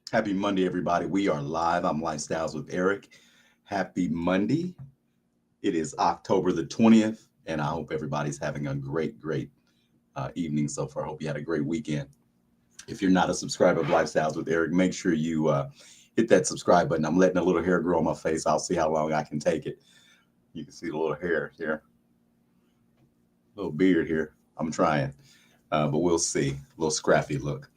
Happy Monday, everybody. We are live. I'm Lifestyles with Eric. Happy Monday. It is October the 20th, and I hope everybody's having a great evening so far. I hope you had a great weekend. If you're not a subscriber of Lifestyles with Eric, make sure you hit that subscribe button. I'm letting a little hair grow on my face. I'll see how long I can take it. You can see the little hair here, little beard here. I'm trying, but we'll see. A little scruffy look.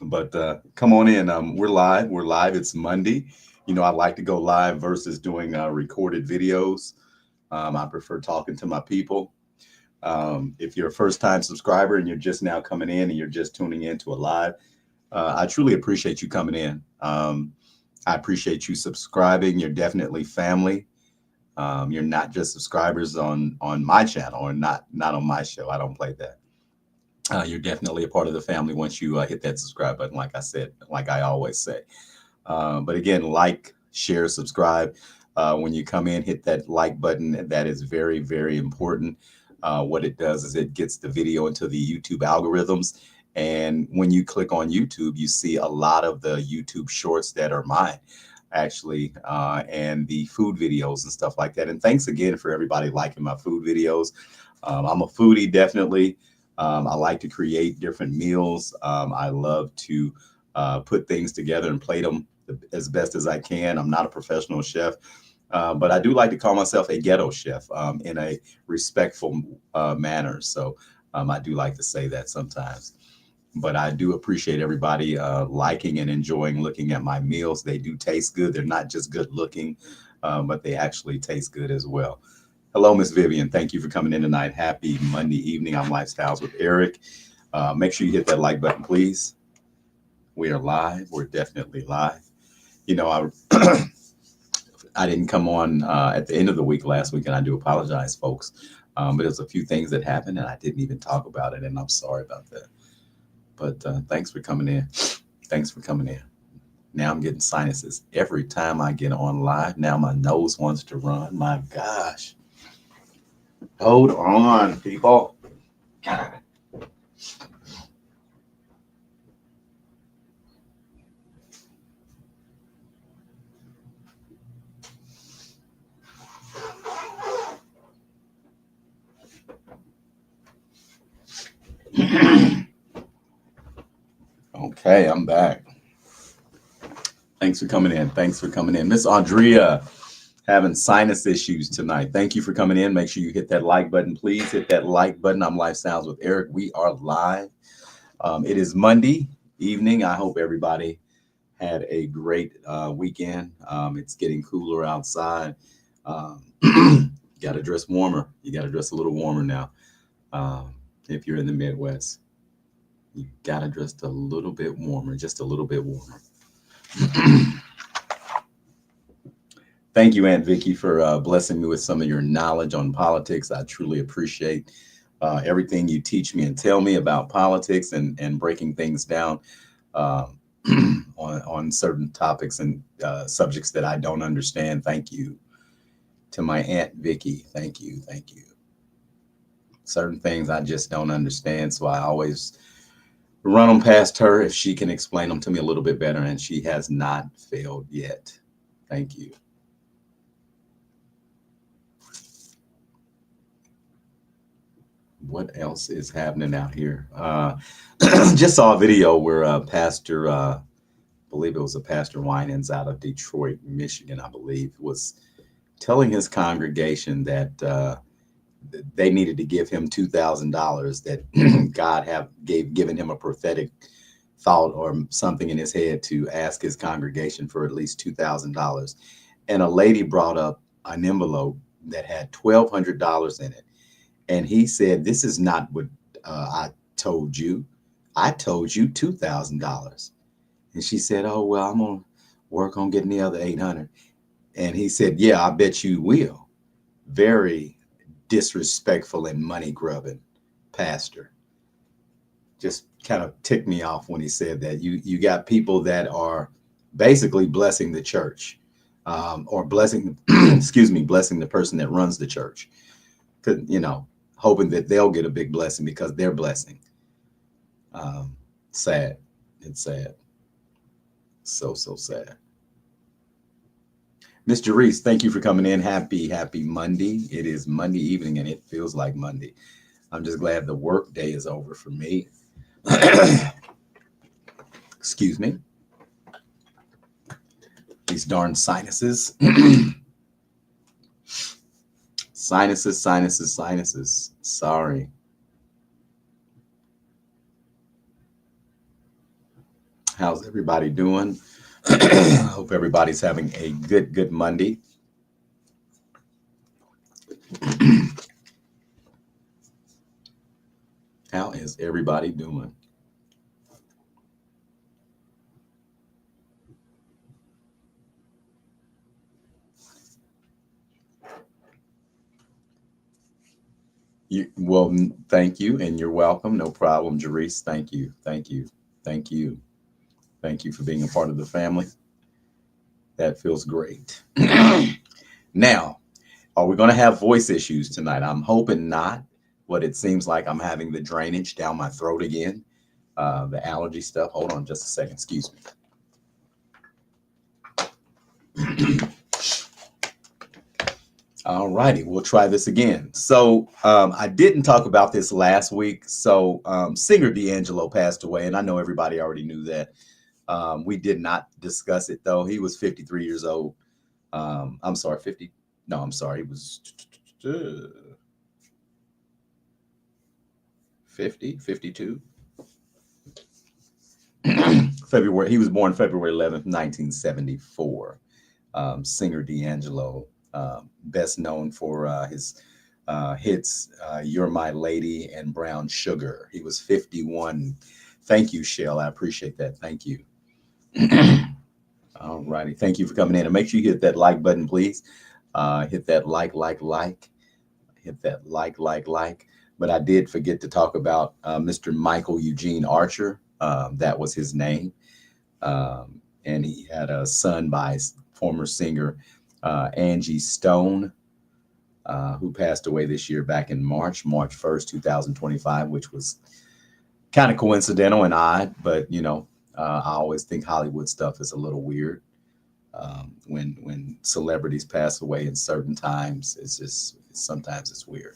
But come on in. We're live. We're live. It's Monday. You know, I like to go live versus doing recorded videos. I prefer talking to my people. If you're a first time subscriber and you're just now coming in and you're just tuning into a live, I truly appreciate you coming in. I appreciate you subscribing. You're definitely family. You're not just subscribers on my channel or not on my show. I don't play that. You're definitely a part of the family once you hit that subscribe button, like I said, like I always say. But again, like, share, subscribe. When you come in, hit that like button. That is very important. What it does is it gets the video into the YouTube algorithms. And when you click on YouTube, you see a lot of the YouTube shorts that are mine, actually, and the food videos and stuff like that. And thanks again for everybody liking my food videos. I'm a foodie, definitely. I like to create different meals. I love to put things together and plate them as best as I can. I'm not a professional chef, but I do like to call myself a ghetto chef in a respectful manner. So I do like to say that sometimes. But I do appreciate everybody liking and enjoying looking at my meals. They do taste good. They're not just good looking, but they actually taste good as well. Hello, Miss Vivian. Thank you for coming in tonight. Happy Monday evening. I'm Lifestyles with Eric. Make sure you hit that like button, please. We are live. We're definitely live. You know, I didn't come on at the end of the week last week, and I do apologize, folks. But there's a few things that happened, and I didn't even talk about it, and I'm sorry about that. But thanks for coming in. Thanks for coming in. Now I'm getting sinuses every time I get on live. Now my nose wants to run. My gosh. Hold on, people. God. Okay, I'm back. Thanks for coming in. Thanks for coming in. Miss Andrea having sinus issues tonight. Thank you for coming in. Make sure you hit that like button, please. Hit that like button. I'm Lifestyles with Eric. We are live. It is Monday evening. I hope everybody had a great weekend. It's getting cooler outside. Um, got to dress warmer. You got to dress a little warmer now. If you're in the Midwest, you got to dress a little bit warmer, just a little bit warmer. Thank you, Aunt Vicky, for blessing me with some of your knowledge on politics. I truly appreciate everything you teach me and tell me about politics and breaking things down uh, on certain topics and subjects that I don't understand. Thank you to my Aunt Vicky. Thank you. Thank you. Certain things I just don't understand, so I always run them past her if she can explain them to me a little bit better, and she has not failed yet. Thank you. What else is happening out here? Just saw a video where Pastor, believe it was a Pastor Winans out of Detroit, Michigan, I believe, was telling his congregation that they needed to give him $2,000. That God have given him a prophetic thought or something in his head to ask his congregation for at least $2,000. And a lady brought up an envelope that had $1,200 in it, and he said, "This is not what I told you. I told you $2,000." And she said, "Oh, well, I'm going to work on getting the other 800." And he said, "Yeah, I bet you will." Very disrespectful and money grubbing pastor. Just kind of ticked me off when he said that. You got people that are basically blessing the church, or blessing, excuse me, blessing the person that runs the church. Could, hoping that they'll get a big blessing because they're blessing. Um, Sad. It's sad. So sad. Mr. Reese, thank you for coming in. Happy Monday. It is Monday evening and it feels like Monday. I'm just glad the work day is over for me. Excuse me. These darn sinuses. Sinuses. Sorry. How's everybody doing? I hope everybody's having a good Monday. How is everybody doing? Well, thank you, and you're welcome. No problem, Jerice. Thank you. Thank you for being a part of the family. That feels great. Now, are we going to have voice issues tonight? I'm hoping not, but it seems like I'm having the drainage down my throat again, the allergy stuff. Hold on just a second. Excuse me. All righty, we'll try this again. So I didn't talk about this last week. So singer D'Angelo passed away, and I know everybody already knew that. We did not discuss it, though. He was 53 years old. I'm sorry, 50. No, I'm sorry. He was 52. February. He was born February 11th, 1974. Singer D'Angelo, best known for his hits You're My Lady and Brown Sugar. He was 51. Thank you, Shell. I appreciate that. Thank you. All righty. Thank you for coming in. And make sure you hit that like button, please. Hit that like. Hit that like. But I did forget to talk about Mr. Michael Eugene Archer. That was his name. And he had a son by former singer Angie Stone, who passed away this year back in March 1st, 2025, which was kind of coincidental and odd. But, you know, I always think Hollywood stuff is a little weird. When celebrities pass away in certain times, sometimes it's weird.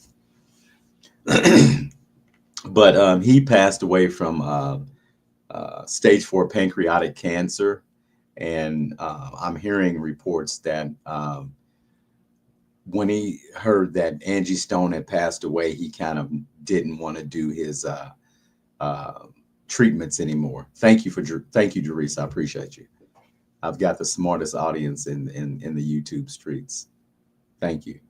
But he passed away from stage 4 pancreatic cancer. And I'm hearing reports that when he heard that Angie Stone had passed away, he kind of didn't want to do his treatments anymore. Thank you, Jerice. I appreciate you. I've got the smartest audience in the YouTube streets. Thank you.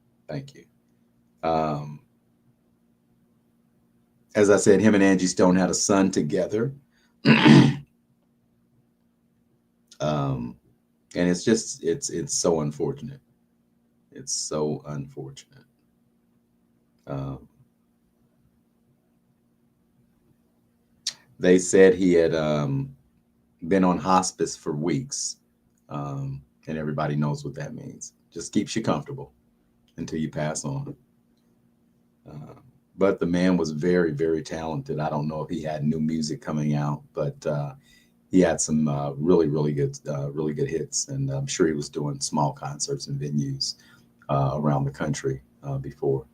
As I said, him and Angie Stone had a son together. And it's so unfortunate. It's so unfortunate. They said he had been on hospice for weeks. And everybody knows what that means. Just keeps you comfortable until you pass on. But the man was very, very talented. I don't know if he had new music coming out, but he had some really good hits, and I'm sure he was doing small concerts and venues around the country before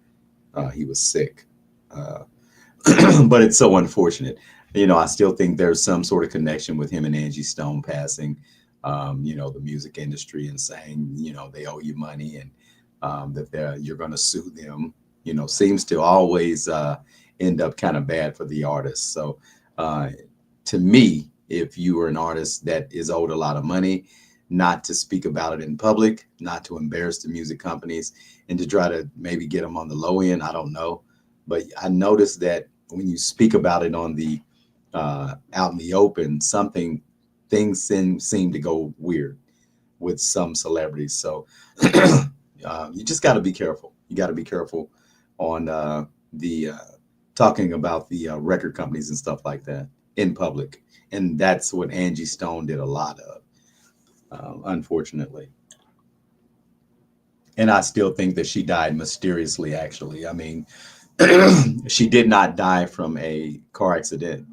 he was sick. But it's so unfortunate. You know, I still think there's some sort of connection with him and Angie Stone passing. You know, the music industry and saying, you know, they owe you money and that you're going to sue them. You know, seems to always end up kind of bad for the artist. So to me, if you are an artist that is owed a lot of money, not to speak about it in public, not to embarrass the music companies, and to try to maybe get them on the low end. I don't know. But I noticed that when you speak about it on the out in the open, things seem to go weird with some celebrities. So you just got to be careful. You got to be careful on the talking about the record companies and stuff like that in public. And that's what Angie Stone did a lot of, unfortunately. And I still think that she died mysteriously, actually. I mean, she did not die from a car accident.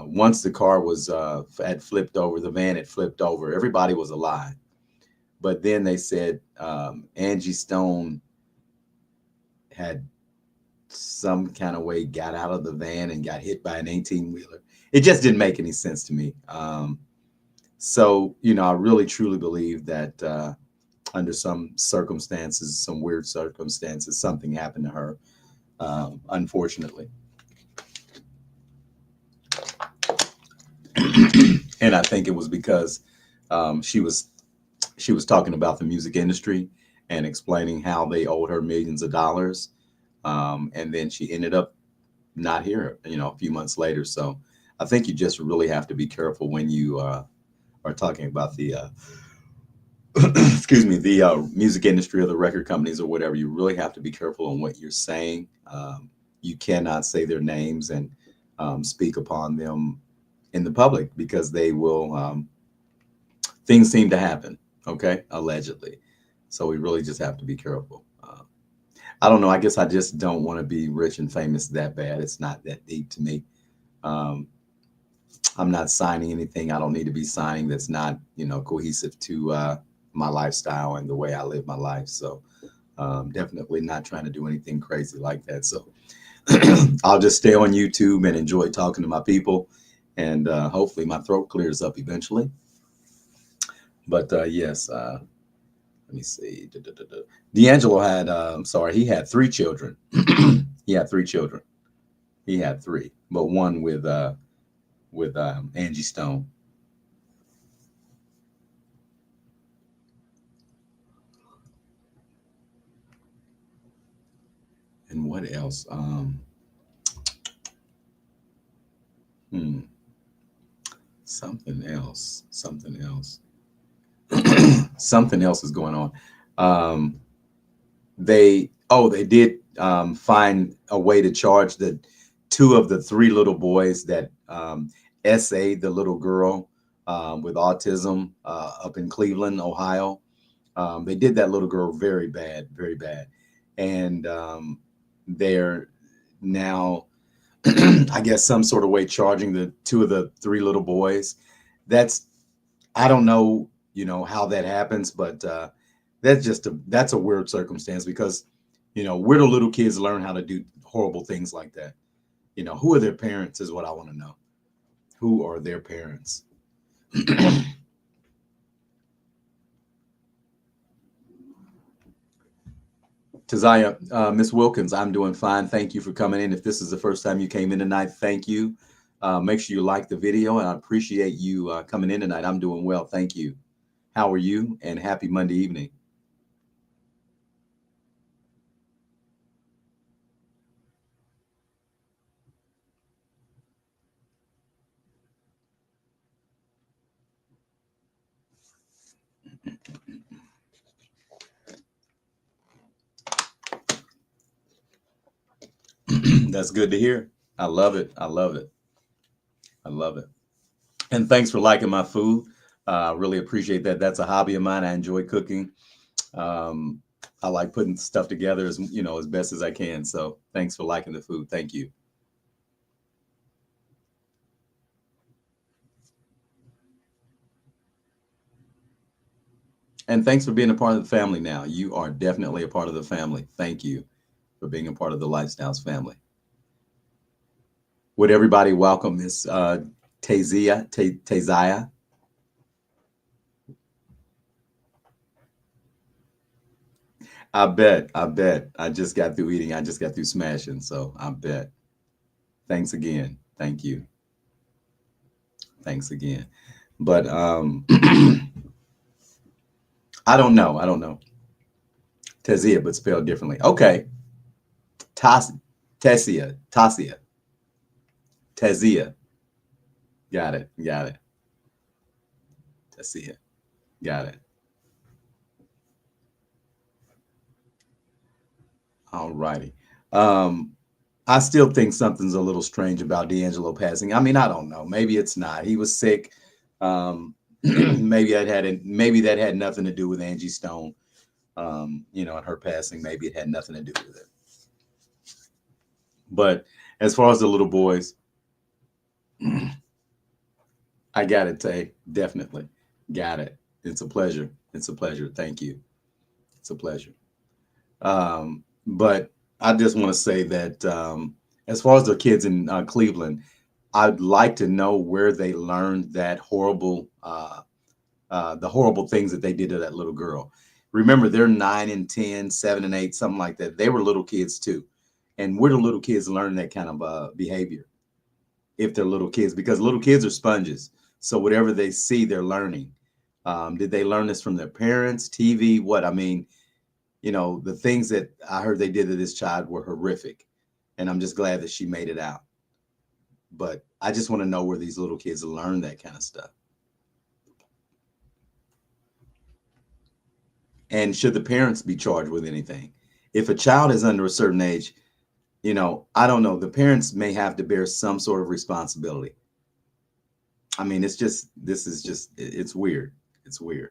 once the car was had flipped over, the van had flipped over, everybody was alive. But then they said Angie Stone had some kind of way got out of the van and got hit by an 18-wheeler. It just didn't make any sense to me. So, I really truly believe that under some circumstances, some weird circumstances, something happened to her, unfortunately. And I think it was because she was talking about the music industry and explaining how they owed her millions of dollars. And then she ended up not here, a few months later. So I think you just really have to be careful when you are talking about the, excuse me, the music industry or the record companies or whatever. You really have to be careful on what you're saying. You cannot say their names and speak upon them in the public because they will, things seem to happen, okay, allegedly. So we really just have to be careful. I don't know. I guess I just don't want to be rich and famous that bad. It's not that deep to me. I'm not signing anything I don't need to be signing that's not, cohesive to my lifestyle and the way I live my life. So definitely not trying to do anything crazy like that. So I'll just stay on YouTube and enjoy talking to my people. And hopefully my throat clears up eventually. But yes, let me see. D'Angelo had, he had 3 children. He had 3 children. He had 3, but one with Angie Stone. And what else? Something else. Something else. Something else is going on. They did find a way to charge the 2 of the 3 little boys that essayed the little girl with autism up in Cleveland, Ohio. They did that little girl very bad, very bad. And they're now, I guess, some sort of way charging the 2 of the 3 little boys. I don't know, how that happens, but that's a weird circumstance because, where do little kids learn how to do horrible things like that? Who are their parents is what I want to know. Who are their parents? Tazaya, Miss Wilkins, I'm doing fine. Thank you for coming in. If this is the first time you came in tonight, thank you. Make sure you like the video, and I appreciate you coming in tonight. I'm doing well. Thank you. How are you? And happy Monday evening. That's good to hear. I love it. I love it. I love it. And thanks for liking my food. Really appreciate that. That's a hobby of mine. I enjoy cooking. Um, I like putting stuff together as best as I can. So thanks for liking the food. Thank you. And thanks for being a part of the family now. You are definitely a part of the family. Thank you for being a part of the Lifestyles family. Would everybody welcome Miss Taziah? I bet. I bet. I just got through eating. I just got through smashing. So I bet. Thanks again. Thank you. Thanks again. But I don't know. I don't know. Tazia, but spelled differently. Okay. Tessia. Tasia. Tazia. Got it. Got it. Tessia. Got it. All righty. I still think something's a little strange about D'Angelo passing. I mean, I don't know. Maybe it's not. He was sick. Maybe that had nothing to do with Angie Stone. And her passing. Maybe it had nothing to do with it. But as far as the little boys, I got it, Tay. Definitely. Got it. It's a pleasure. It's a pleasure. Thank you. It's a pleasure. But I just want to say that as far as the kids in Cleveland, I'd like to know where they learned that the horrible things that they did to that little girl. Remember, they're 9 and 10, 7 and 8, something like that. They were little kids too. And where do little kids learn that kind of behavior if they're little kids? Because little kids are sponges. So whatever they see, they're learning. Did they learn this from their parents, TV? What? I mean, the things that I heard they did to this child were horrific. And I'm just glad that she made it out. But I just want to know where these little kids learn that kind of stuff. And should the parents be charged with anything? If a child is under a certain age, I don't know. The parents may have to bear some sort of responsibility. I mean, it's weird. It's weird.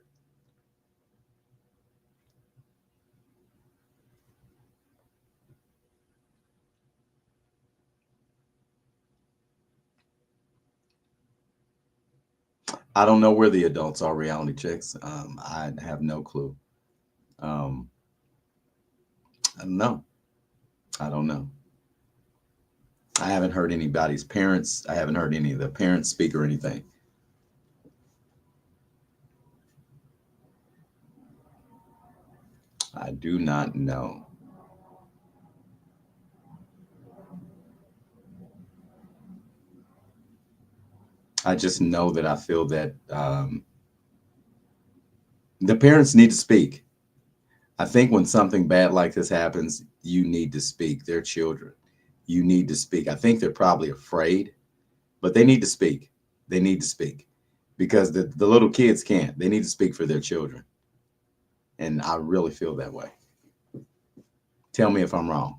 I don't know where the adults are, reality checks. I have no clue. Um, I don't know. I don't know. I haven't heard anybody's parents. I haven't heard any of the parents speak or anything. I do not know. I just know that I feel that the parents need to speak. I think when something bad like this happens, you need to speak. They're children. You need to speak. I think they're probably afraid, but they need to speak. They need to speak because the little kids can't. They need to speak for their children. And I really feel that way. Tell me if I'm wrong.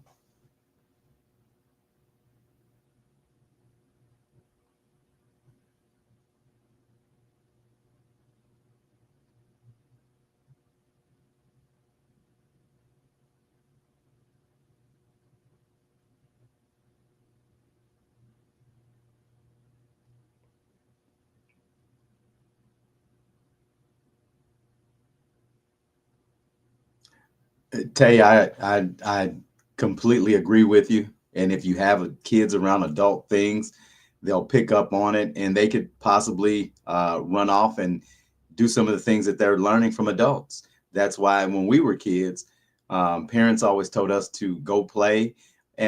Tay, I completely agree with you. And if you have kids around adult things, they'll pick up on it, and they could possibly run off and do some of the things that they're learning from adults. That's why when we were kids, parents always told us to go play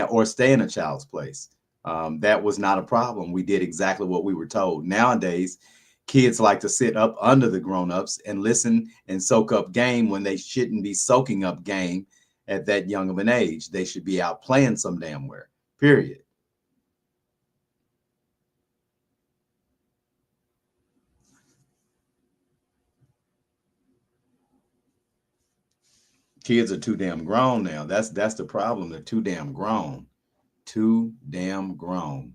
or stay in a child's place. That was not a problem. We did exactly what we were told. Nowadays, kids like to sit up under the grown-ups and listen and soak up game when they shouldn't be soaking up game at that young of an age. They should be out playing some damn where, period. Kids are too damn grown now. That's the problem. They're too damn grown. Too damn grown.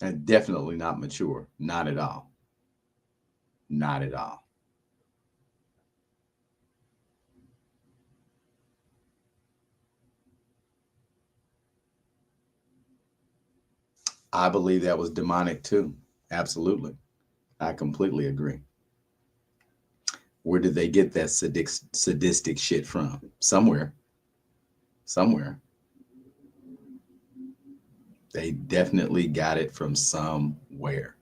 And definitely not mature. Not at all. Not at all. I believe that was demonic too. Absolutely. I completely agree. Where did they get that sadistic shit from? Somewhere. Somewhere. They definitely got it from somewhere.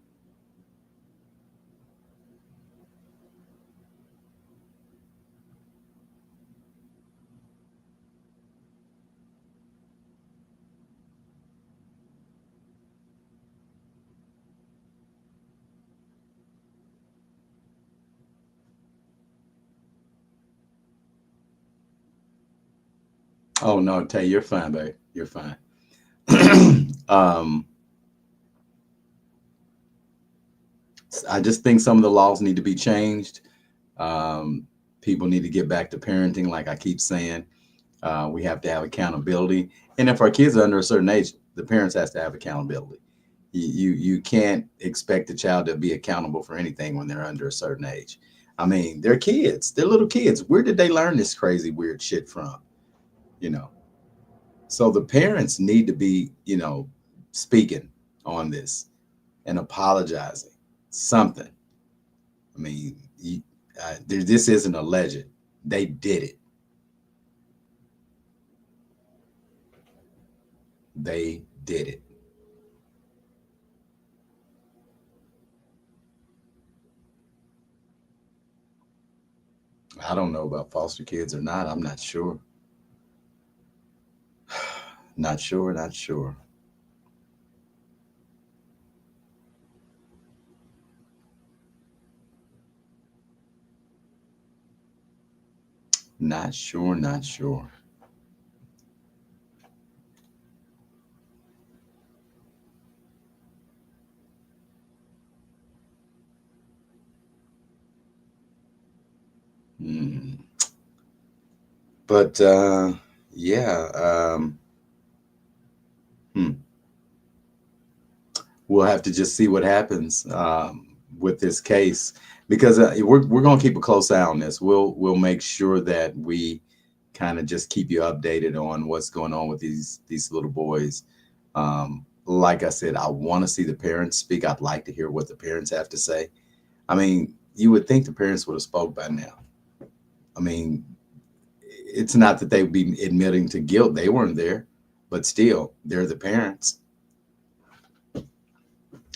Oh no, Tay, you're fine, babe. You're fine. um, I just think some of the laws need to be changed. Um, People need to get back to parenting, like I keep saying. We have to have accountability, and if our kids are under a certain age, the parents has to have accountability. You can't expect a child to be accountable for anything when they're under a certain age. I mean, they're kids. They're little kids. Where did they learn this crazy, weird shit from? You know. So the parents need to be, speaking on this and apologizing. Something. I mean, this isn't alleged. They did it. They did it. I don't know about foster kids or not. I'm not sure. Not sure. Not sure. Not sure. Not sure. Mm. But yeah, hmm. We'll have to just see what happens with this case because we're going to keep a close eye on this. We'll make sure that we kind of just keep you updated on what's going on with these little boys. Like I said, I want to see the parents speak. I'd like to hear what the parents have to say. I mean, you would think the parents would have spoke by now. I mean, it's not that they would be admitting to guilt; they weren't there, but still, they're the parents.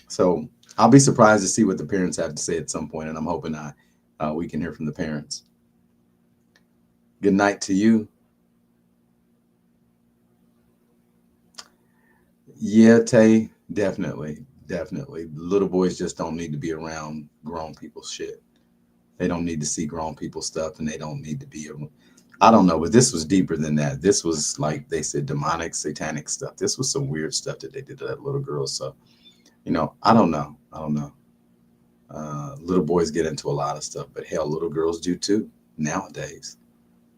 So I'll be surprised to see what the parents have to say at some point, and I'm hoping we can hear from the parents. Good night to you. Yeah, Tay, definitely, definitely. Little boys just don't need to be around grown people's shit. They don't need to see grown people stuff, and they don't need to be. I don't know, but this was deeper than that. This was like they said, demonic, satanic stuff. This was some weird stuff that they did to that little girl. So, I don't know. I don't know. Little boys get into a lot of stuff, but hell, little girls do too nowadays.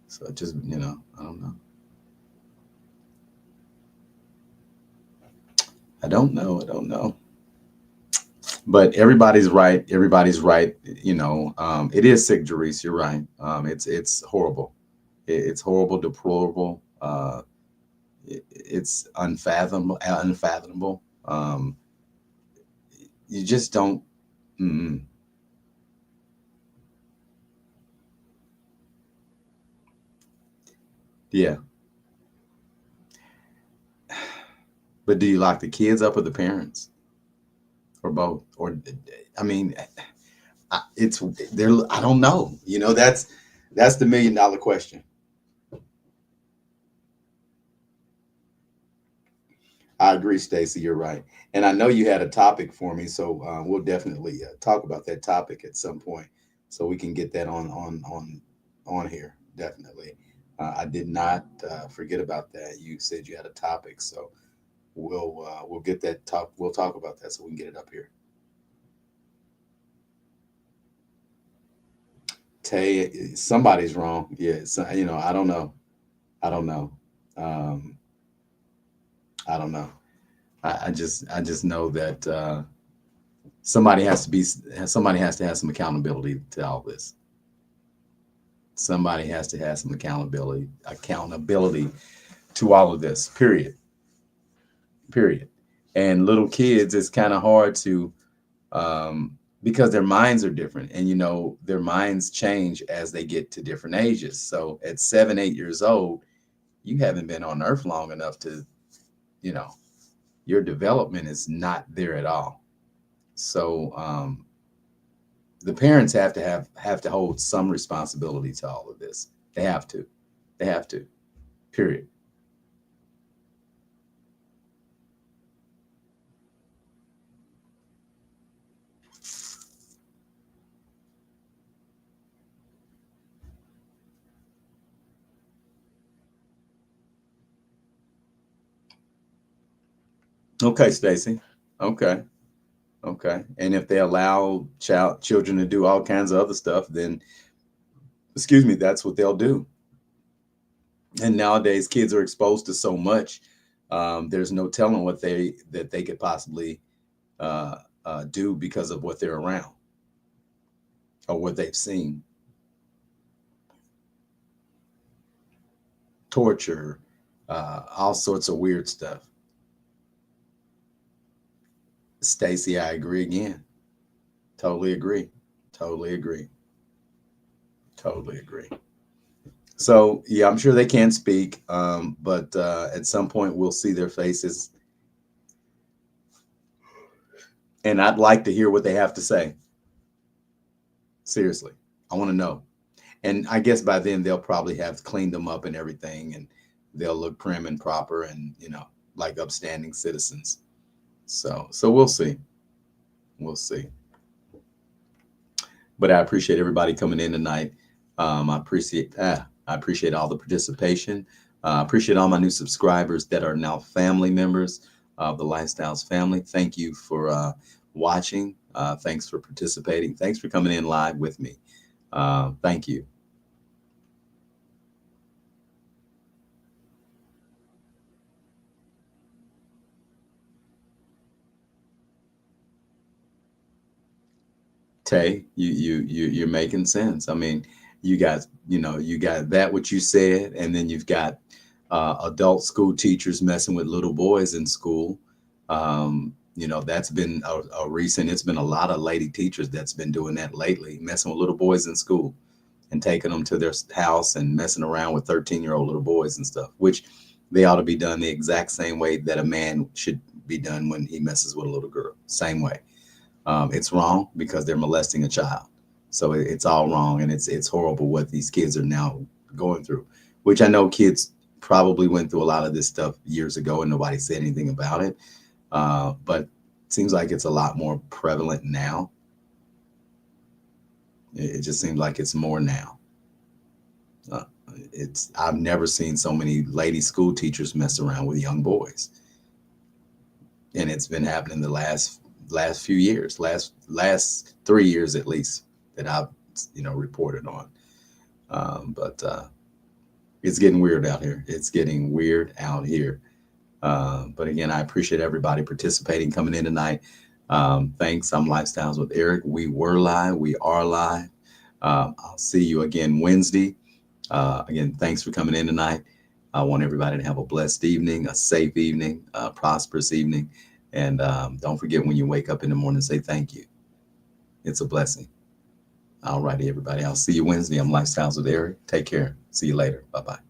So just, I don't know. I don't know. I don't know. But everybody's right. Everybody's right. It is sick, Jerice. You're right. It's horrible. It's horrible, deplorable. It's unfathomable. Unfathomable. You just don't. Mm, yeah. But do you lock the kids up or the parents or both? Or I mean, it's there. I don't know. That's the $1 million question. I agree, Stacy. You're right, and I know you had a topic for me, so we'll definitely talk about that topic at some point, so we can get that on here. Definitely, I did not forget about that. You said you had a topic, so we'll get that talk. We'll talk about that so we can get it up here. Tay, somebody's wrong. Yeah, so, I don't know. I don't know. Um, I don't know. I just know that somebody has to have some accountability to all this. Somebody has to have some accountability to all of this. Period. Period. And little kids, it's kind of hard to because their minds are different, and their minds change as they get to different ages. So at 7, 8 years old, you haven't been on Earth long enough to, you know, your development is not there at all. So the parents have to hold some responsibility to all of this. They have to. They have to. Period. Okay, Stacy. Okay. Okay. And if they allow children to do all kinds of other stuff, then excuse me, that's what they'll do. And nowadays, kids are exposed to so much. There's no telling what they could possibly uh, do because of what they're around. or what they've seen. Torture, all sorts of weird stuff. Stacy, I agree again. Totally agree. Totally agree. Totally agree. So yeah, I'm sure they can speak, but at some point we'll see their faces, and I'd like to hear what they have to say. Seriously, I want to know. And I guess by then they'll probably have cleaned them up and everything, and they'll look prim and proper, and like upstanding citizens. So we'll see. We'll see. But I appreciate everybody coming in tonight. I appreciate all the participation. I appreciate all my new subscribers that are now family members of the Lifestyles family. Thank you for watching. Thanks for participating. Thanks for coming in live with me. Thank you. Tay, you're making sense. I mean, you got that what you said, and then you've got adult school teachers messing with little boys in school. That's been a recent. It's been a lot of lady teachers that's been doing that lately, messing with little boys in school and taking them to their house and messing around with 13-year-old little boys and stuff, which they ought to be done the exact same way that a man should be done when he messes with a little girl. Same way. It's wrong because they're molesting a child. So it's all wrong, and it's horrible what these kids are now going through. Which I know kids probably went through a lot of this stuff years ago, and nobody said anything about it. But it seems like it's a lot more prevalent now. It just seems like it's more now. Uh, I've never seen so many lady school teachers mess around with young boys, and it's been happening the last few years, last 3 years at least that I've reported on. But it's getting weird out here. It's getting weird out here. But again, I appreciate everybody participating, coming in tonight. Thanks. I'm Lifestyles with Eric. We were live. We are live. I'll see you again Wednesday. Again, thanks for coming in tonight. I want everybody to have a blessed evening, a safe evening, a prosperous evening. And don't forget, when you wake up in the morning, say thank you. It's a blessing. All righty, everybody. I'll see you Wednesday. I'm Lifestyles with Eric. Take care. See you later. Bye-bye.